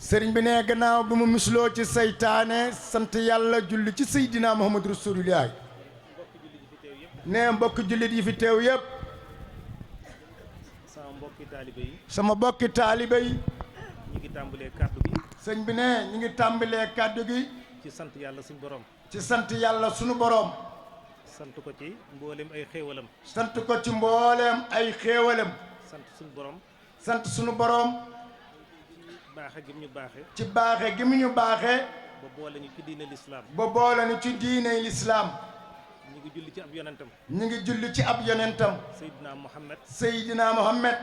sëriñ bi ne gannaaw bi mu misloo ci seytaane sant yàlla julli ci seydina Muhammad rasulullah ne mbokk jullit yi fi teew yëpp sama mbokki taalibe yi ñi ngi tàmbalee kàddu gi sëñ bi ne ñi ngi tàmbalee kàddu gi ci sant yàlla suñu borom ci sant yàlla sunu borom sant ko ci mboolem ay xéewalam sant ko ci mbooleem ay xéewalam sant suñu borom sant sunu borom baaxe gi mu ñu baaxe ci baaxe gi mu ñu baaxe ba boole ñu ci diine lislaam ba boole ñu ci diine lislaam ñu ngi julli ci ab yonentam ñu ngi julli ci ab yonentam Seydina Muhammad Seydina Muhammad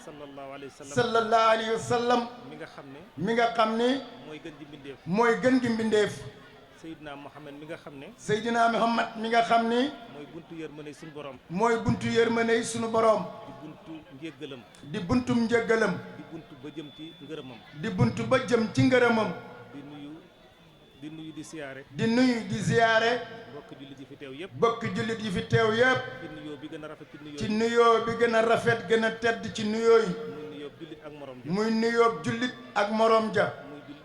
sallallahu alayhi wa sallam sallallahu alayhi wa sallam mi nga xam ne mi nga xam ni mooy gën ji mbindeef mooy gën gi mbindeef Seydina Muhammad mi nga xam ne Seydina Muhammad mi nga xam ni mooy buntu yërmande suñu borom mooy buntu yërmande sunu borom di buntu njéggalam di buntum njëggalam di buntu ba jëm ci ngërëmam di buntu ba jëm ci ngërëmam di nuyu di siyaare di nuyu di ziyaare mbokk jullit yi fi teew yëpp bokk jullit yi fi teew yépp ci nuyoo bi gën a rafet ci nuyoo ci nuyoo bi gën a rafet gën a tedd ci nuyoo yi muy nuyoo jullit ak morom ja muy nuyoo jullit ak morom ja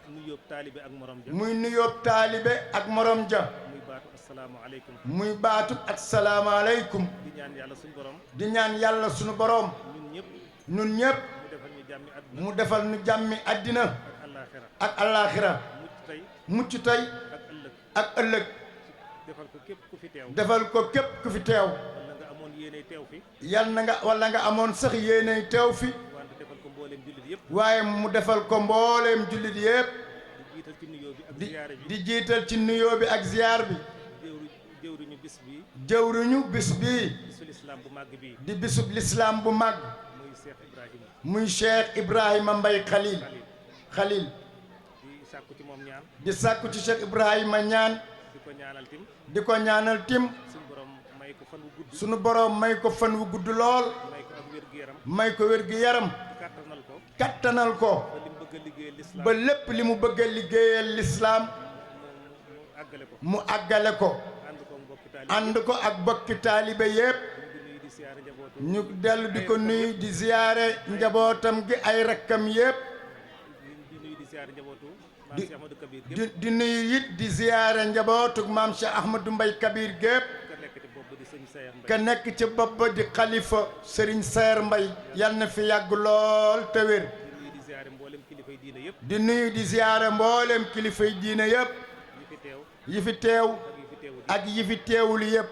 muy nuyoo taalibe ak morom ja muy nuyoo taalibe ak morom ja muy baatu asalaamaaleykum muy baatu ak salaamaaleykum di ñaan yàlla suñu borom di ñaan yàlla sunu borom ñun ñëpp ñun ñépp mu defal ñu jàmmi àdduna mu defal nu jàmmi àddina ak àllaaxira ak allaaxira mucc tey mucc tey ak ëllëg ak ëllëg defal ko képp ku fi teew defal ko képp ku fi teew wala nga amoon yéene teew fi yal na nga wala nga amoon sax yéeney teew fi wante defal ko mbooleem jullit yëpp waaye mu defal ko mbooleem jullit yépp di jiital ci nuyoo bi ak di ziyaare bi di jiital ci nuyoo bi ak ziyaar bi jëwriñu bis bi jëwriñu bis bii bisu lislaam bu màgg bii di bisub lislaam bu màgg muy Cheikh Ibrahima muy Cheikh Ibrahima Mbaye Khalil di sàkku ci moom ñaan di sàkku ci Cheikh Ibrahima ñaan di ko ñaanal tim di ko ñaanal tim suñu borom may ko fan wu gudd sunu borom may ko fan wu gudd lool may ko ak wér-gu-yaram may ko wér gi yaram kàttanal ko kattanal ko ba li mu bëgg a liggéeyal lislaam ba lépp li mu bëgg a liggéeyal lislaam mu àggale ko mu àggale ko ànd ko mbokki taalibe ànd ko ak bokki taalibe yépp ñu di siyaare njabootu ñu dellu di ko nuyu di ziyaare njabootam gi ay rakkam yépp di nuyu di siyaare njabootu maam di Cheikh Ahmadou Kabir gépp di nuyu it di ziyaare njabootu maam Cheikh Ahmadou Mbaye Kabir gépp ka nekk ci bopp di sëñ Sayar Mbay ka nekk ci bopp di xalifa Serigne Sayar Mbay yal na fi yàgg lool te wér di nuyu di siyaare mboolem kilifay diine yëpp di nuyu di ziyaare mboolem kilifay diine yépp yi fi teew yi fi teew ak yi fi teewul ak yi fi teewul yépp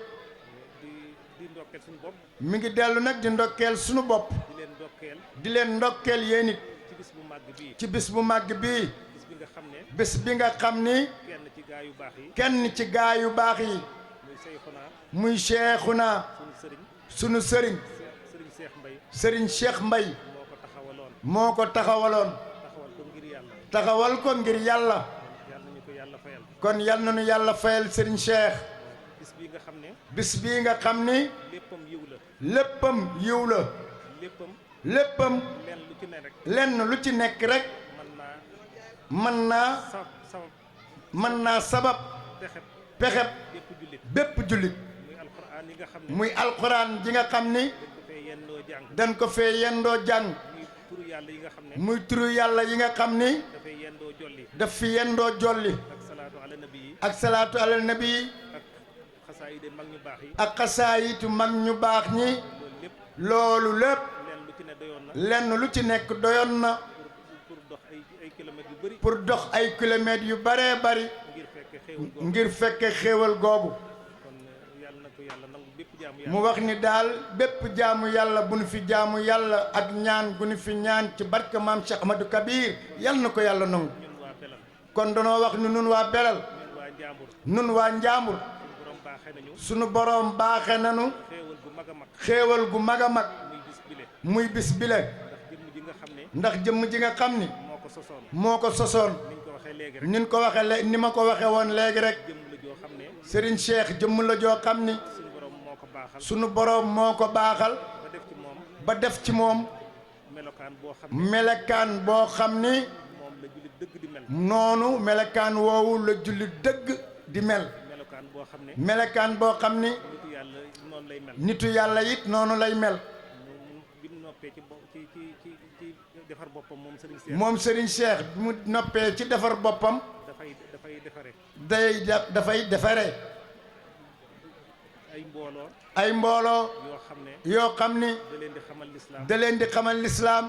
di ndokkeel suñu bopp mi ngi dellu nag di ndokkeel sunu bopp di leen ndokkeel di leen ndokkeel yéen it ci bis bu màgg bii ci bis bu màgg bii bis bi nga xam ne bis bi nga xam ni kenn ci gaa yu baax yi kenn ci gaa yu baax yi muy Seyxuna muy Cheikhuna suñu sëriñ sunu sëriñ sëriñ Cheikh Mbay sëriñ Cheikh Mbay moo ko taxawaloon moo ko taxawaloon taxawal ko ngir yàlla taxawal ko ngir yàlla yàlla nañu ko yàlla fayal kon yal na nu yàlla fayal sëriñ Cheikh bis bi nga xam ne bis bii nga xam ni léppam yiw la léppam yiw la léppam léppam lenn lu ci ne rek lenn lu ci nekk rek mën naa mën naa sabab pexeb bépp jullit bépp jullit muy alxuraan yi nga xam ne muy alxuraan ji nga xam ni dañ ko fee yendoo jàng dañ ko fee yendoo jàng muy turu yàlla yi nga xam ne muy turu yàlla yi nga xam ni dafay yendoo jolli daf fi yendoo jolli ak salaatu ala nabi yi ak salaatu alal nabi yi ak xasaayid mag ñu baax yi ak xasaayitu mag ñu baax ñi loolu lépp loolu lépp lenn lu ci ne doyoon na lenn lu ci nekk doyoon na pour dox ay kilomètres yu bëri pour dox ay kilomètres yu baree bari ngir fekke xéewal googu kon yàlla na ko yàlla nangu bépp jaamu mu wax ni daal bépp jaamu yàlla bu nu fi jaamu yàlla ak ñaan gu nu fi ñaan ci barke maam Cheikh Ahmadou Kabir yal na ko yàlla nangu ñun waa Belal kon danoo wax ni nun waa Belal ñun waa Njàmbur nun waa Njàmbur suñu borom baaxee nañu sunu boroom baaxe nanu xéewal gu mag a mag xéewal gu mag a mag muy bis bile muy bis bile ndax jëmm ji nga xam ne ndax jëmm ji nga xam ni moo ko sosoon moo ko sosoon niñ ko waxee léegi rek nin ko waxe ni ma ko waxe woon léegi rek jëmm la joo xam ne Serigne Cheikh jëmm la joo xam ni suñu borom moo ko baaxal sunu boroom moo ko baaxal ba def ci moom ba def ci moom melokaan boo xam ne melekaan boo xam ni moom la jullit dëgg di mel noonu melekaan woowu la jullit dëgg di mel melokaan boo xam ne melekaan boo xam ni nitu yàlla noonu lay mel nitu yàlla it noonu lay mel bi mu noppee ci defar boppam moom Serigne Cheikh. moom Serigne Cheikh bi mu noppee ci defar boppam. dafay defare. dafay defare. ay mbooloo. yoo xam ne. da leen di xamal lislaam. da leen di xamal lislaam.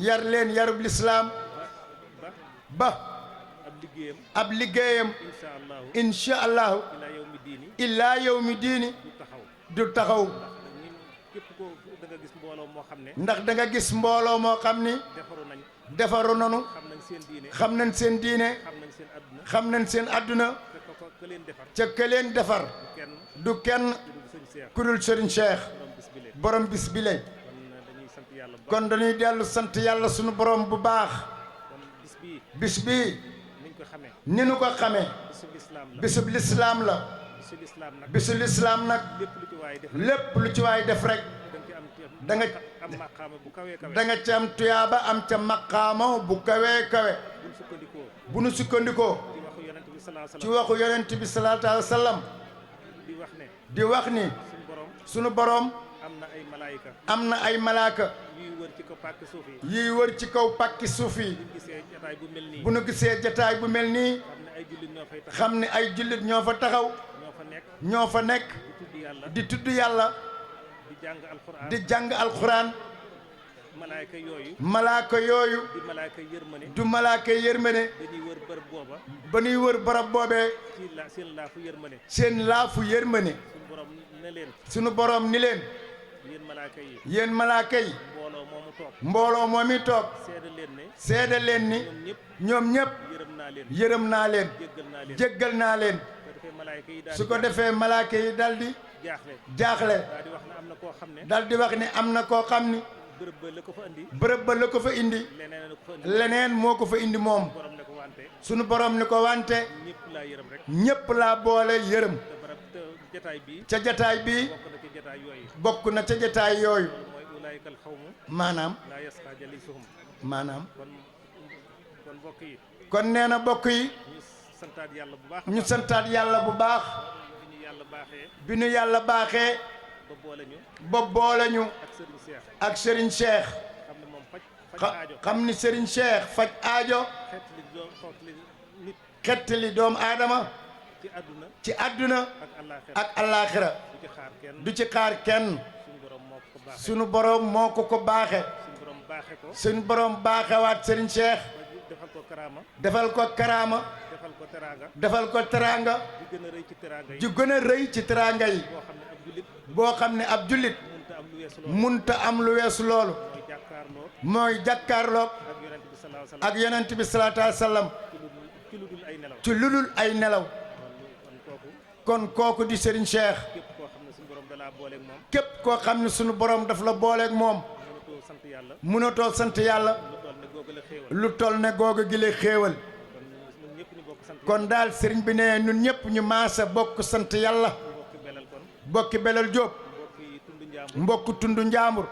yar leen yarub lislaam. ba. ab liggéeyam. incha allahu. illaa yawmi diini. du taxaw. ndax da nga gis mbooloo moo xam ni. defaru nanu. xam nañ seen diine. xam nañ seen adduna. ca ka leen defar. du kenn ku dul Serigne Cheikh. borom bis bi lay. kon dañuy dellu sant yàlla sunu borom bu baax. bis bii. ni nu ko xamee. bisub lislaam la. bisu lislaam nag. lépp lu ci waay def rek. da nga ci am tuyaaba am ca maqaama bu kawee kawe. bu nu sukkandikoo. ci waxu yonent bi salaatu alayhi wa sallam. di wax ni. sunu borom. am na ay malaaka. yuy wër ci kaw pàkki suuf yi. bu nu gisee jataay bu mel nii. xam ne ay jullit ñoo fa taxaw. ñoo fa nekk. di tudd yàlla. di jàng alxuraan. malaaka yooyu. du malaaka yërmane. ba ñuy wër barab boobee. seen laafu yërmane. sunu borom ni leen. yéen malaaka yi. mbooloo moomi toog. seede leen ni. ñoom ñëpp. yërëm naa leen. jéggal naa leen. su ko defee malaaka yi daldi jaaxle. daldi wax ne am na koo xam ni. bërëb ba la ko fa indi. leneen moo ko fa indi moom. sunu borom ni ko wante. ñépp laa boole yërëm. ca jataay bi bokk na ca jataay yooyu. maanaam. kon nee na bokk yi. ñu santaat yàlla bu baax. bi ñu yàlla baaxee. ba boole ñu. ak Serigne Cheikh. xam ni Serigne Cheikh faj aajo. xettali doomu aadama. ci àdduna. ak allaaxira. du ci xaar kenn. sunu borom moo ko baaxe. sunu borom baaxewaat Serigne Cheikh. defal ko karaama. defal ko teraanga. ju gën a rëy ci teraanga yi. boo xam ne ab jullit. munta am lu weesu loolu. mooy jàkkaarloog. ak yonent bi salaatu alayhi wa sallam. ci ludul ay nelaw. kon kooku di Serigne Cheikh. képp koo xam ne sunu borom daf la booleeg moom. mënatoo sant yàlla. lu toll ne googu gi lay xéewal. kon daal sëriñ bi ne ñun ñëpp ñu maasa bokk sant yàlla. bokki belal Jóob. mbokk tundu njaambur.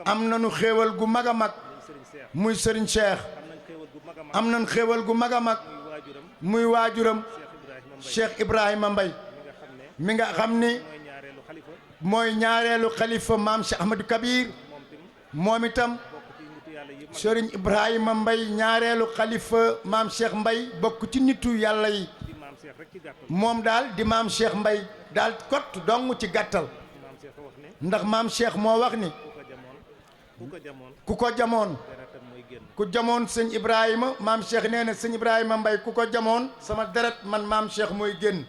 am nañu xéewal gu mag a mag. muy Serigne Cheikh. am nañu xéewal gu mag a mag. muy waajuram. Cheikh Ibrahima Mbaye. mi nga xam ni. mooy ñaareelu xalifa maam Cheikh Ahmadou Kabir. moom itam. Serigne Ibrahima Mbaye ñaareelu xalifa maam Cheikh Mbaye bokk ci nitu yàlla yi. moom daal di maam Cheikh Mbaye daal kott dong ci gàttal. ndax maam Cheikh moo wax ni. ku ko jamoon. ku jamoon sëñ Ibrahima maam Cheikh nee na sëñ Ibrahima Mbaye ku ko jamoon sama deret man maam Cheikh mooy génn.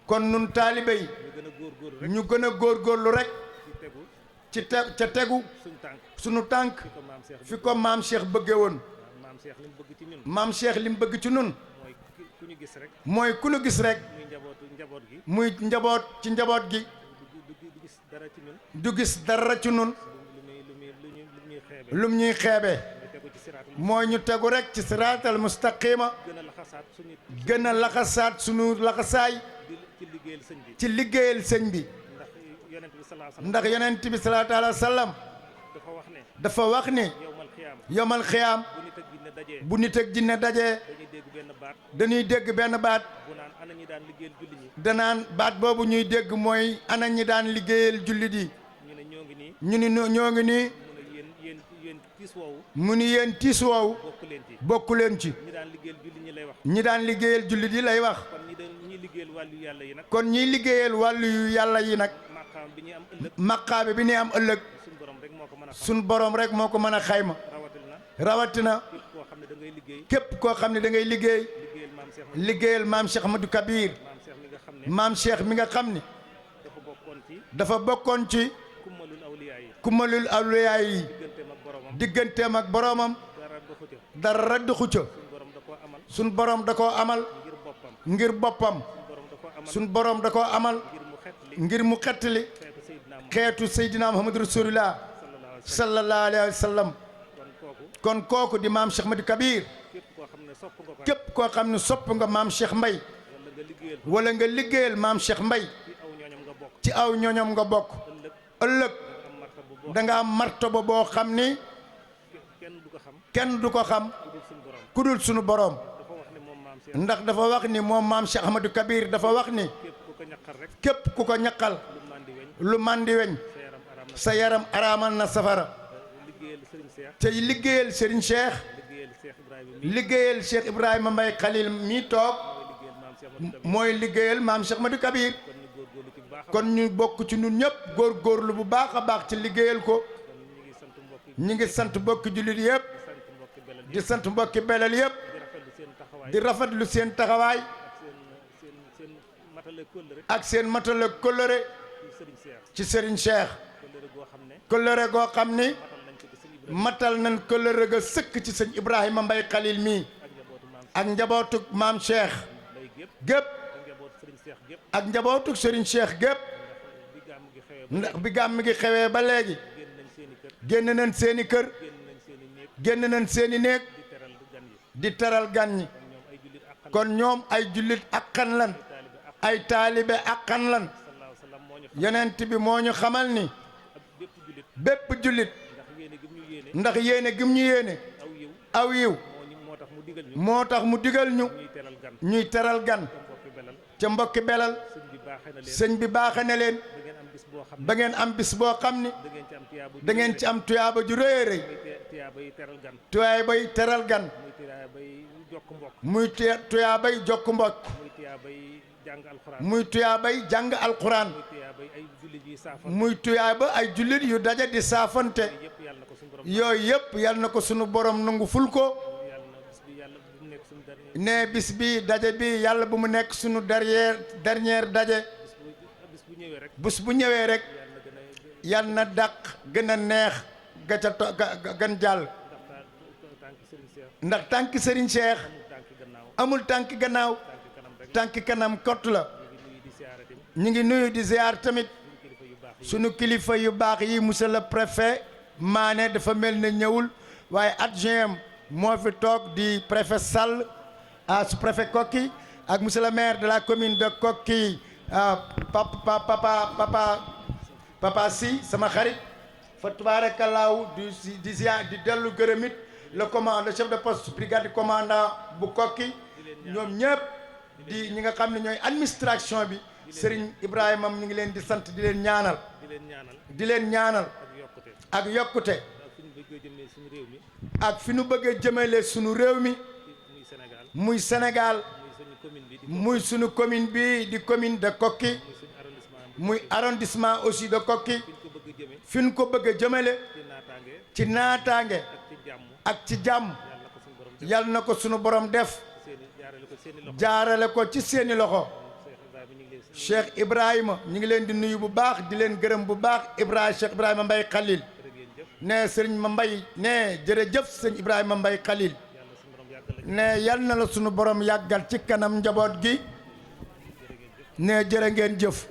kon nun taalibe yi. ñu gën a góorgóorlu rek. ca tegu. sunu tànk. fi ko maam Cheikh bëgge woon. maam Cheikh li mu bëgg ci nun. mooy ku ñu gis rek. muy njaboot ci njaboot gi. du gis dara ci nun. lum ñuy xeebe. mooy ñu tegu rek ci siraatal mustaqima. gën a laxasaat sunu laxasaay. ci liggéeyal sëñ bi. ndax yonent bi salaatu alayhi wa sallam. dafa wax ni. yomal xiyaam. bu nit ak jinne dajee. dañuy dégg benn baat. danaan baat boobu ñuy dégg mooy ana ñi daan liggéeyal jullit yi. ñu ni ñoo ngi nii yéen tiis woowu mu ni yéen tiis woowu bokku leen ci ñi daan liggéeyal jullit ñi lay wax ñi daan liggéeyal jullit yi lay wax ñi liggéeyal wàllu yàlla yi nag kon ñiy liggéeyal wàllu yu yàlla yi nag maqaam bi ñuy am ëllëg maqaabe bi ñuy am ëllëg suñu borom rek moo ko mën a xam suñ borom rek moo ko mën a xayma rawatina képp koo xam ne da ngay liggéey képp koo xam ne da ngay liggéey liggéeyal maam Cheikh Ahmadou Kabir maam Cheikh mi nga xam ne dafa bokkoon ci kumalul awliyaa yi digganteem ak boromam dara doxu ca suñ borom da koo amal ngir boppam suñ borom da koo amal ngir mu xettali xeetu Seydina Muhammadu Rasulullah sallallahu alayhi wa sallam kon kooku di maam Cheikh Ahmadou Kabir képp koo xam ne sopp nga maam Cheikh Mbaye wala nga liggéeyal maam Cheikh Mbaye ci aw ñoñom nga bokk ëllëg da nga am martaba boo xam ni kenn du ko xam ku dul sunu borom ndax dafa wax ni moom maam Cheikh Ahmadou Kabir dafa wax ni képp ku ko ñaqal lu màndi weñ sa yaram araamal na safara te liggéeyal Serigne Cheikh liggéeyal Cheikh Ibrahima Mbaye Khalil mi toog mooy liggéeyal maam Cheikh Ahmadou Kabir kon ñu bokk ci ñun ñëpp góorgóorlu bu baax a baax ci liggéeyal ko ñi ngi sant mbokki jullit yëpp di sant mbokki belal yëpp di rafetlu seen taxawaay ak seen matale kóllëre ci Serigne Cheikh kóllëre goo xam ni matal nañ kóllëre ga sëkk ci sëñ Ibrahima Mbaye Khalil mii ak njabootu maam Cheikh gépp ak njabootu Serigne Cheikh gépp ndax bi gàmm gi xewee ba léegi génn nañ seeni kër génn nañ seeni néeg di teral gan ñi kon ñoom ay jullit akkan lan ay taalibe akkan lan yonent bi moo ñu xamal ni bépp jullit ndax yéene gim ñu yéene aw yiw moo tax mu digal ñu ñuy teral gan ca mbokki belal sëñ bi baaxe ne leen ba ngeen am bis boo xam ni da ngeen ci am tuyaaba ju rëy a rëy tuyaabay teral gan muy tuyaabay jokk mbokk muy tuyaabay jàng alxuraan muy tuyaaba ay jullit yu daje di saafante yooyu yëpp yal na ko sunu borom nangu ful ko ne bis bi daje bi yàlla bu mu nekk sunu dernière daje bés bu ñëwee rek yal na dàq gën a neex ga ca gan jàll ndax tànk Serigne Cheikh amul tànk gannaaw tànk kanam kott la ñu ngi nuyu di ziar tamit sunu kilifa yu baax yi monsieur le préfet Mané dafa mel ne ñëwul waaye adjoint moo fi toog di préfet Sall sous-préfet Koki ak monsieur le maire de la commune de Koki papa si sama xarit fa tabaarakallaahu di ziar di dellu gërëmit le chef de poste brigade commandant bu Koki ñoom ñëpp di ñi nga xam ne ñooy administration bi Serigne Ibrahima ñu ngi leen di sant di leen ñaanal ak yokkute ak fi nu bëggee jëmale sunu réew mi muy Sénégal muy sunu commune bi di commune de Koki muy arrondissement aussi de Koki fi nu ko bëgg a jëmale ci naataange ak ci jàmm yal na ko sunu borom def jaarale ko ci seeni loxo Cheikh Ibrahima ñu ngi leen di nuyu bu baax di leen gërëm bu baax Cheikh Ibrahima Mbaye Khalil ne sëriñ ma Mbaye ne jërëjëf sëñ Ibrahima Mbaye Khalil ne yal na la sunu borom yàggal ci kanam njaboot gi ne jërë ngeen jëf